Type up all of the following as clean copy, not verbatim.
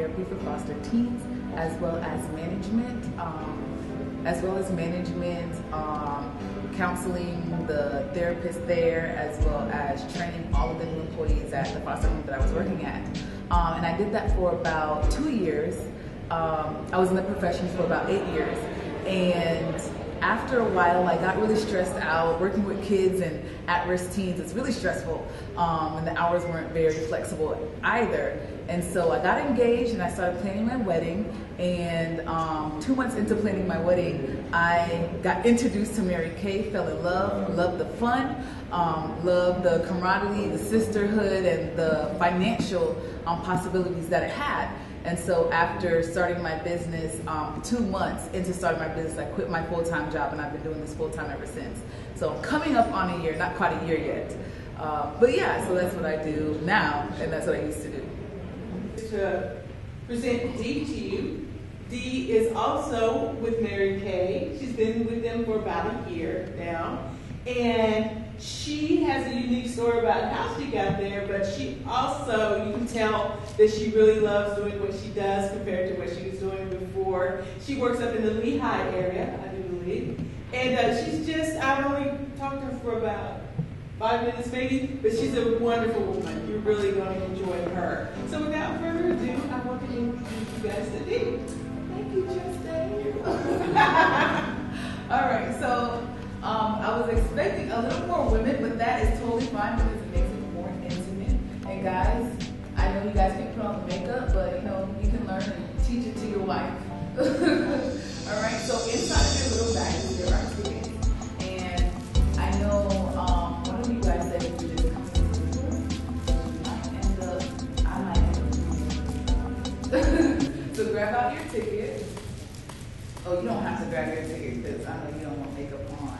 therapy for foster teens, as well as management, counseling the therapist there, as well as training all of the new employees at the foster home that I was working at. And I did that for about 2 years. I was in the profession for about 8 years. And after a while, I got really stressed out. Working with kids and at-risk teens, it's really stressful. And the hours weren't very flexible either. And so I got engaged and I started planning my wedding. And 2 months into planning my wedding, I got introduced to Mary Kay, fell in love, loved the fun, loved the camaraderie, the sisterhood, and the financial possibilities that it had. And so after starting my business, 2 months into starting my business, I quit my full-time job, and I've been doing this full-time ever since. So I'm coming up on a year, not quite a year yet. But yeah, so that's what I do now, and that's what I used to do. To present Dee to you. Dee is also with Mary Kay. She's been with them for about a year now. And she has a unique story about how she got there, but she also, you can tell that she really loves doing what she does compared to what she was doing before. She works up in the Lehigh area, I do believe. And she's just, I've only talked to her for about 5 minutes maybe, but she's a wonderful woman. You're really going to enjoy her. So without further ado, I want to introduce you guys to Dee. Thank you, Justin. All right, so I was expecting a little more women, but that is totally fine because it makes it more intimate. And guys, I know you guys can put on the makeup, but you know, you can learn and teach it to your wife. All right, so inside of your little bag is your art ticket. And I know one of you guys said if you just come to the room, I might end up. So grab out your ticket. Oh, you don't have to grab your ticket because I know you don't want makeup on.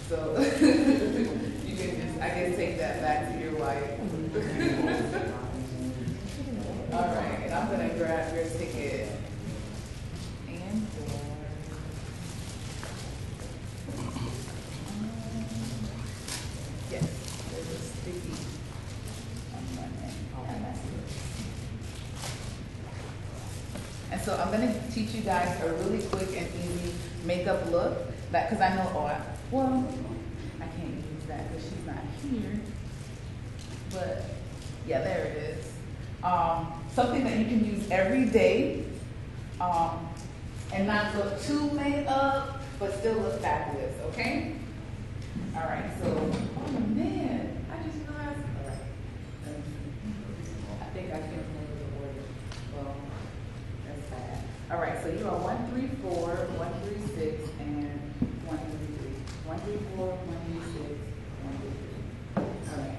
So you can just, I guess, take that back to your wife. All right, and I'm going to grab your ticket. And yes, there's a sticky on my neck. And that's it. And so I'm going to teach you guys a really quick and easy makeup look. That, because I know, well, I can't use that because she's not here. But yeah, there it is. Something that you can use every day and not look too made up, but still look fabulous, okay? All right, so, oh man, I just realized, all right. I think I can't remember the order. Well, that's bad. All right, so you are 134, 136, and 133. 134, 136, 133. All right.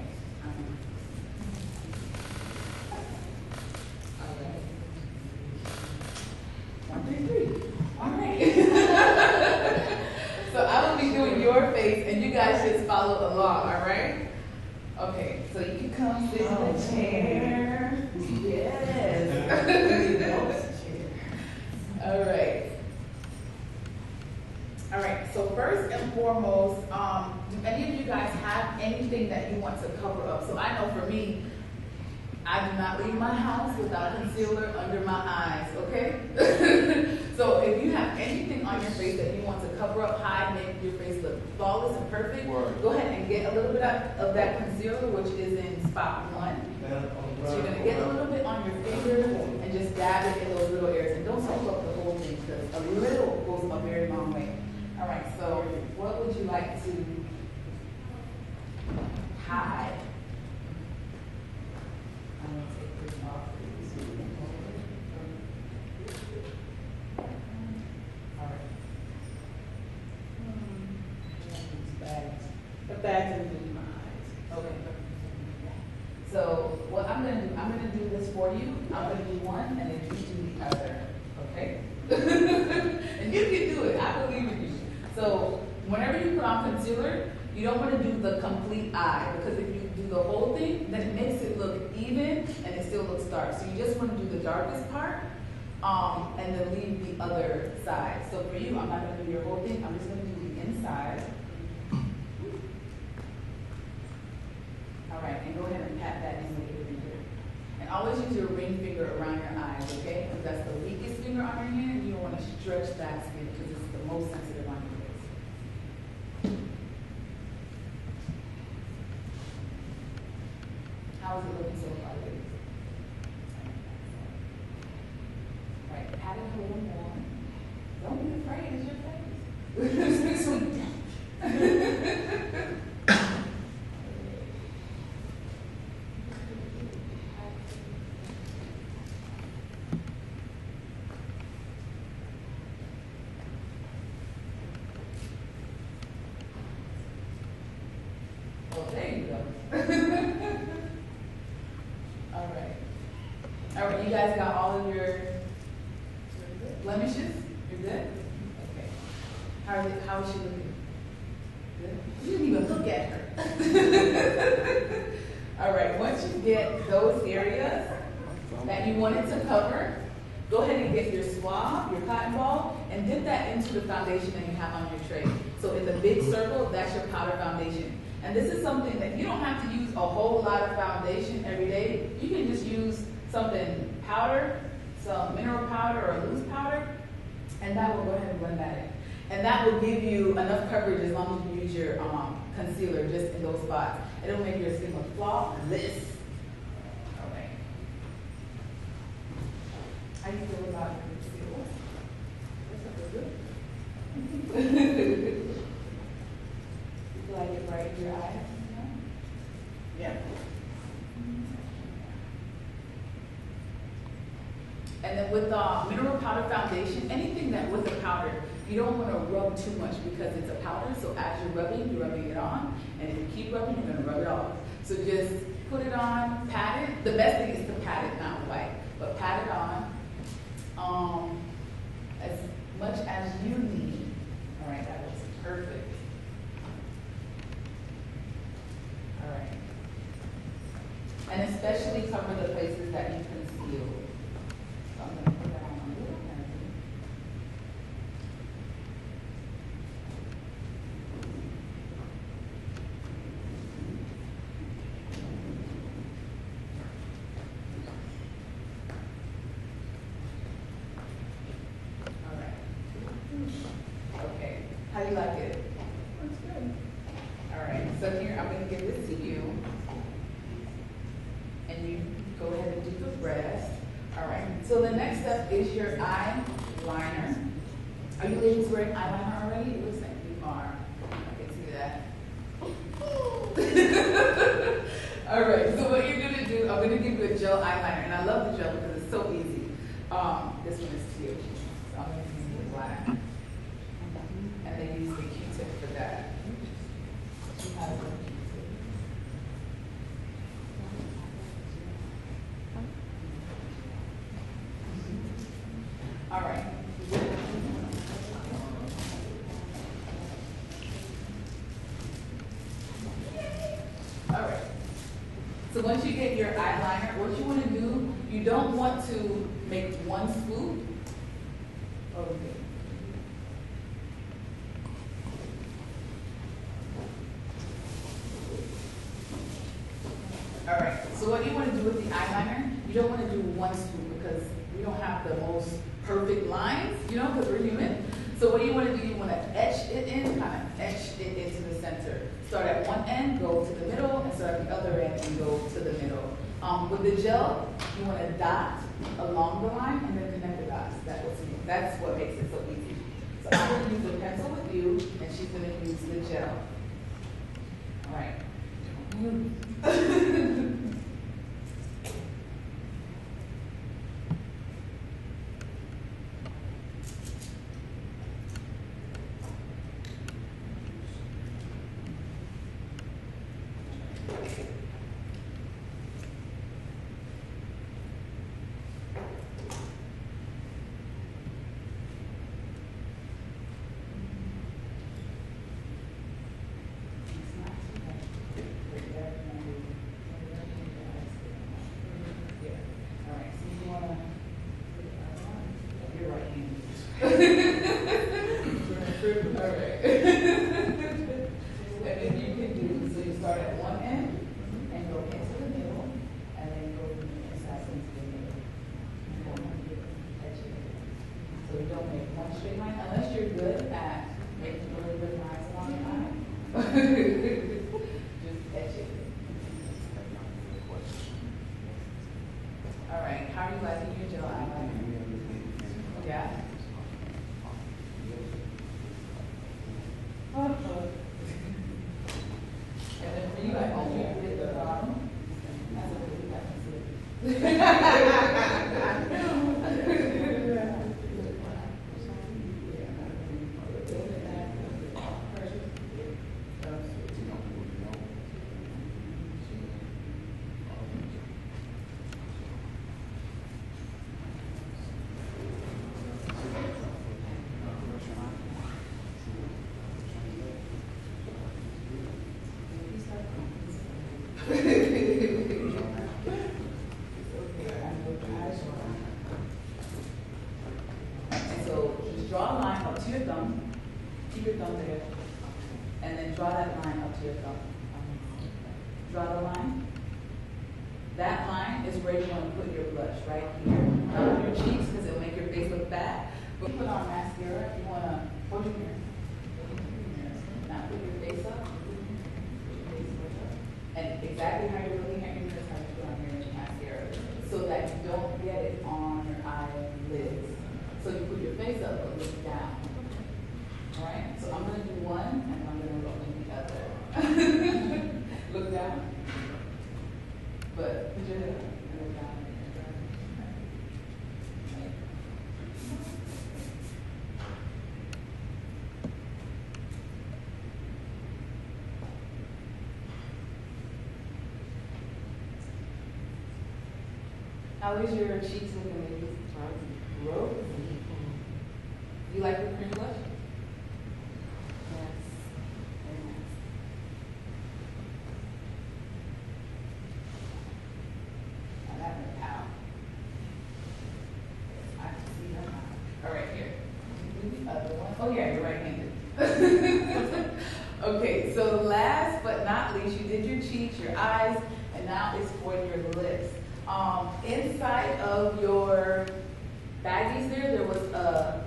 All right. 133. All right. So I will be doing your face, and you guys just follow along. All right. Okay. So you can come sit in the chair. Yes. All right. All right, so first and foremost, do any of you guys have anything that you want to cover up? So I know for me, I do not leave my house without concealer under my eyes, okay? So if you have anything on your face that you want to cover up, hide, make your face look flawless and perfect, go ahead and get a little bit of that concealer, which is in spot 1. So you're going to get a little bit on your finger and just dab it in those little areas. And don't soak up the whole thing because a little goes a very long way. All right, so what would you like to hide? I'm going to take this off. All right. Bags. The bags are in my eyes. Okay. So what I'm going to do this for you. I'm going to do one, and then you do the other. Okay? And you can do it. I believe in you. So whenever you put on concealer, you don't want to do the complete eye, because if you do the whole thing, then it makes it look even and it still looks dark. So you just want to do the darkest part and then leave the other side. So for you, I'm not going to do your whole thing. I'm just going to do the inside. All right, and go ahead and pat that in with your finger. And always use your ring finger around your eyes, okay? How's it looking so far, ladies? Right, pat it a little more. Don't be afraid, it's your face. Speak sweet. Oh, there you go. All right. All right, you guys got all of your blemishes? You're good? Okay. How is she looking? Good? You didn't even look at her. All right, once you get those areas that you wanted to cover, go ahead and get your swab, your cotton ball, and dip that into the foundation that you have on your tray. So in the big circle, that's your powder foundation. And this is something that you don't have to use a whole lot of foundation every day. You can just use something powder, some mineral powder or loose powder, and that will go ahead and blend that in. And that will give you enough coverage as long as you use your concealer just in those spots. It'll make your skin look flawless. All right. How do you feel about your concealer? Good. Like it right in your eyes? Yeah. And then with the mineral powder foundation, anything that with a powder, you don't want to rub too much because it's a powder. So as you're rubbing it on. And if you keep rubbing, you're going to rub it off. So just put it on, pat it. The best thing is to pat it, not wipe, but pat it on as much as you need. All right, that looks perfect. All right. And especially cover the places that you conceal. So I'm going to put that on a little heavy. All right. Okay. How do you like it? That's good. All right. So here, I'm going to give this to you. And you go ahead and do the rest. All right. So the next step is your eyeliner. Are you ladies wearing eyeliner already? It looks like you are. I can see that. All right. So what you're going to do, I'm going to give you a gel eyeliner. And I love the gel because it's so easy. This one is cute. So I'm going to use the black. And they use the Q-tip for that. All right. All right. So once you get your eyeliner, what you want to do, you don't want to make one swoop. Okay. All right. So what you want to do with the eyeliner, you don't want to do one swoop because we don't have the most perfect lines, because we're human. So what you want to do, you want to etch it in, kind of etch it into the center. Start at one end, go to the middle, and start at the other end and go to the middle. With the gel, you want to dot along the line and then connect the dots. That's what makes it so easy. So I'm going to use the pencil with you, and she's going to use the gel. All right. And then you can do, so you start at one end, you at home, you can hit the bottom. That's what we So just draw a line up to your thumb. Keep your thumb there. And then draw that line up to your thumb. Draw the line. That line is where you want to put your blush, right here. Not on your cheeks because it'll make your face look fat. But put on mascara. You want to hold your mirror. Now put your face up. And exactly how you're looking at your mirror is how you put on your mascara. So that you don't get it on your eyelids. So you put your face up but look down. Alright? So I'm going to do one and I'm going to look in the other. Look down. But put your head up and look down. How is your cheeks looking, ladies? Rosy. You like the cream blush? Yes. Very nice. Now that went out. I can see that now. All right, here. Do the other one. Oh yeah, you're right-handed. Okay, so last but not least, you did your cheeks, your eyes, and now it's for your lips. Inside of your baggies there was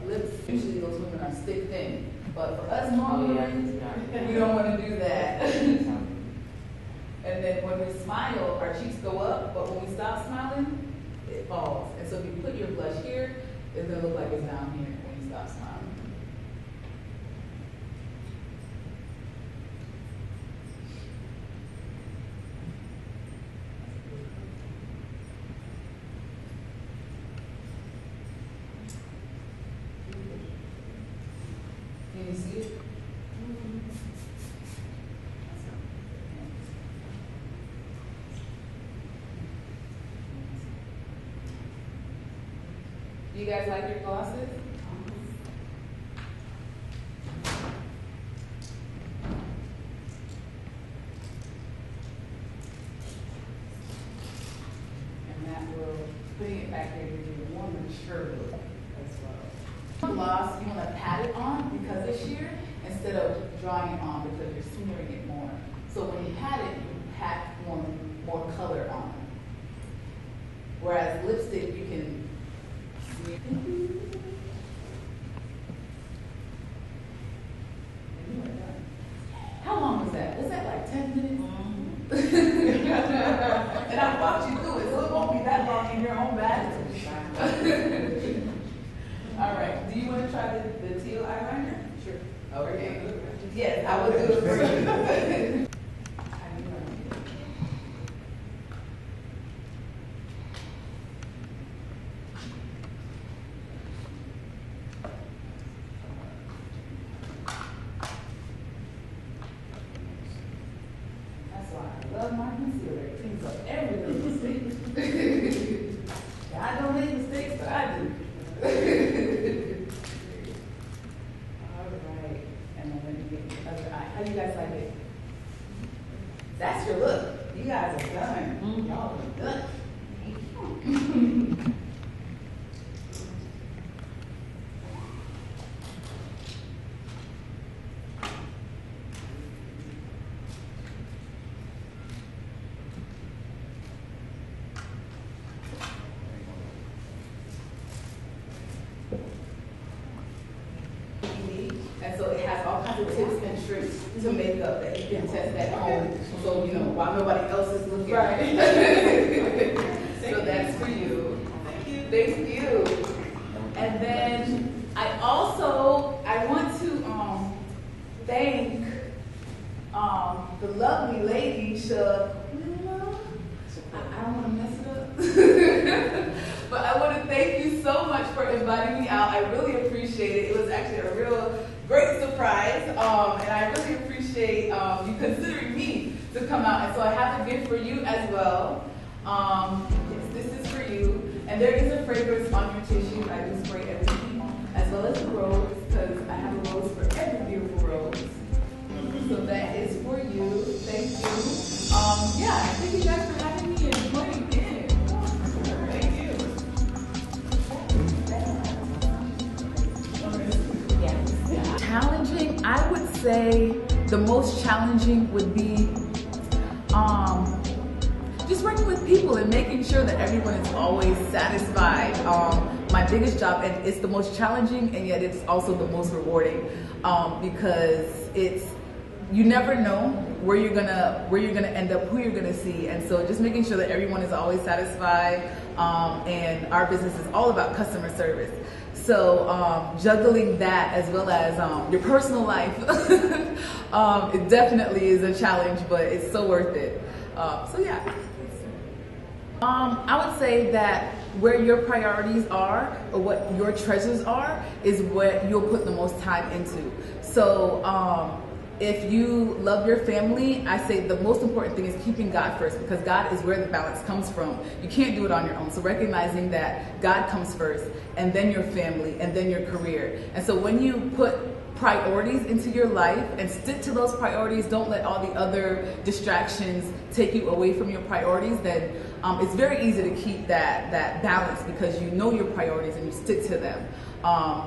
lips. Usually those women are stick thin. But for us normal women, we don't want to do that. And then when we smile, our cheeks go up, but when we stop smiling, it falls. And so if you put your blush here, it's going to look like it's down here when you stop smiling. Can you see it? Do you guys like your glosses? And that will, putting it back there, give you a more mature look as well. Gloss, you want to pat it on because it's sheer instead of drawing it on because you're smearing it more. So when you pat it, you pat more color on. Whereas lipstick, you can smear. How long was that? Was that like 10 minutes? And I walked you through it, so it won't be that long in your own bag. All right. Do you want to try the teal eyeliner? Sure. Okay. Yes, I will do it for you. That's why I love my concealer. It cleans up every little mistake. I don't make mistakes, but I do. Alright, and then let me get the other eye. How do you guys like it? That's your look. You guys are done. Y'all are done. And so it has all kinds of tips and tricks to makeup that you can test at home. So, you know, while nobody else is looking. Right. So that's for you. Thank you. Thank you. And then I want to thank the lovely lady, Shug. I don't want to mess it up. But I want to thank you so much for inviting me out. I really appreciate it. It was actually a real great surprise. And I really appreciate you considering me to come out. And so I have a gift for you as well. Yes, this is for you. And there is a fragrance on your tissue. I do spray everything, as well as the rose, because I have a rose for every beautiful rose. So that is for you. Thank you. Yeah, thank you guys for having me and joining in. Thank you. Yeah. Challenging, I would say the most challenging would be just working with people and making sure that everyone is always satisfied. My biggest job, and it's the most challenging, and yet it's also the most rewarding, because you never know where you're gonna end up, who you're gonna see, and so just making sure that everyone is always satisfied. And our business is all about customer service. So juggling that as well as your personal life, it definitely is a challenge, but it's so worth it. So yeah. I would say that where your priorities are, or what your treasures are, is what you'll put the most time into. So if you love your family, I say the most important thing is keeping God first, because God is where the balance comes from. You can't do it on your own. So recognizing that God comes first, and then your family, and then your career. And so when you put priorities into your life and stick to those priorities, don't let all the other distractions take you away from your priorities, then it's very easy to keep that balance, because you know your priorities and you stick to them.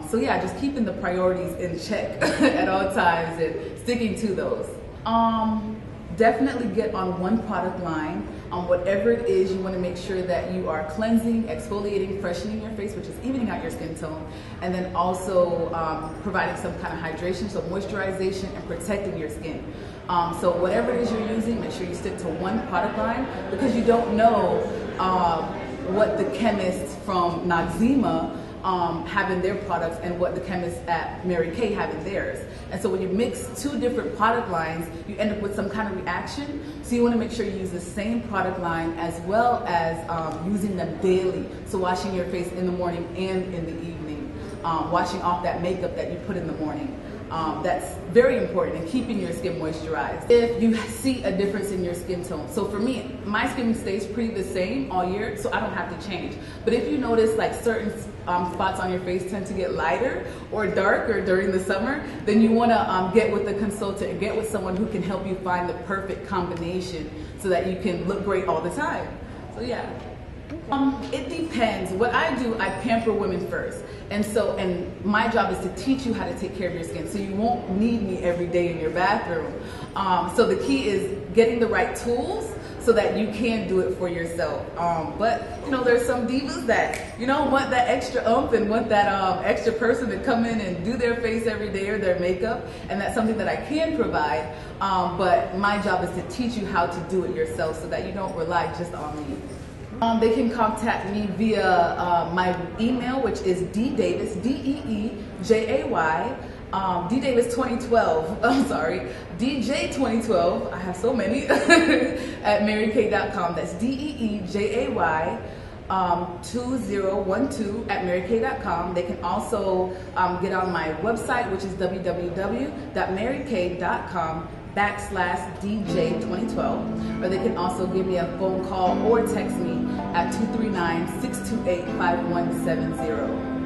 So yeah, just keeping the priorities in check at all times and sticking to those. Definitely get on one product line. Whatever it is, you want to make sure that you are cleansing, exfoliating, freshening your face, which is evening out your skin tone, and then also providing some kind of hydration, so moisturization and protecting your skin. So whatever it is you're using, make sure you stick to one product line, because you don't know what the chemists from Noxzema have in their products and what the chemists at Mary Kay have in theirs. And so when you mix two different product lines, you end up with some kind of reaction. So you want to make sure you use the same product line, as well as using them daily. So washing your face in the morning and in the evening. Washing off that makeup that you put in the morning. That's very important, in keeping your skin moisturized. If you see a difference in your skin tone, so for me, my skin stays pretty the same all year, so I don't have to change. But if you notice like certain spots on your face tend to get lighter or darker during the summer, then you want to get with a consultant and get with someone who can help you find the perfect combination so that you can look great all the time. So yeah. It depends. What I do, I pamper women first. And my job is to teach you how to take care of your skin, so you won't need me every day in your bathroom. So the key is getting the right tools so that you can do it for yourself. But you know, there's some divas that, you know, want that extra oomph and want that extra person to come in and do their face every day or their makeup, and that's something that I can provide. But my job is to teach you how to do it yourself so that you don't rely just on me. They can contact me via my email, which is ddavis, D-E-E-J-A-Y, ddavis2012, I'm sorry, DJ2012, I have so many, at marykay.com. That's D-E-E-J-A-Y, 2012 at marykay.com. They can also get on my website, which is www.marykay.com/DJ2012, or they can also give me a phone call or text me at 239-628-5170.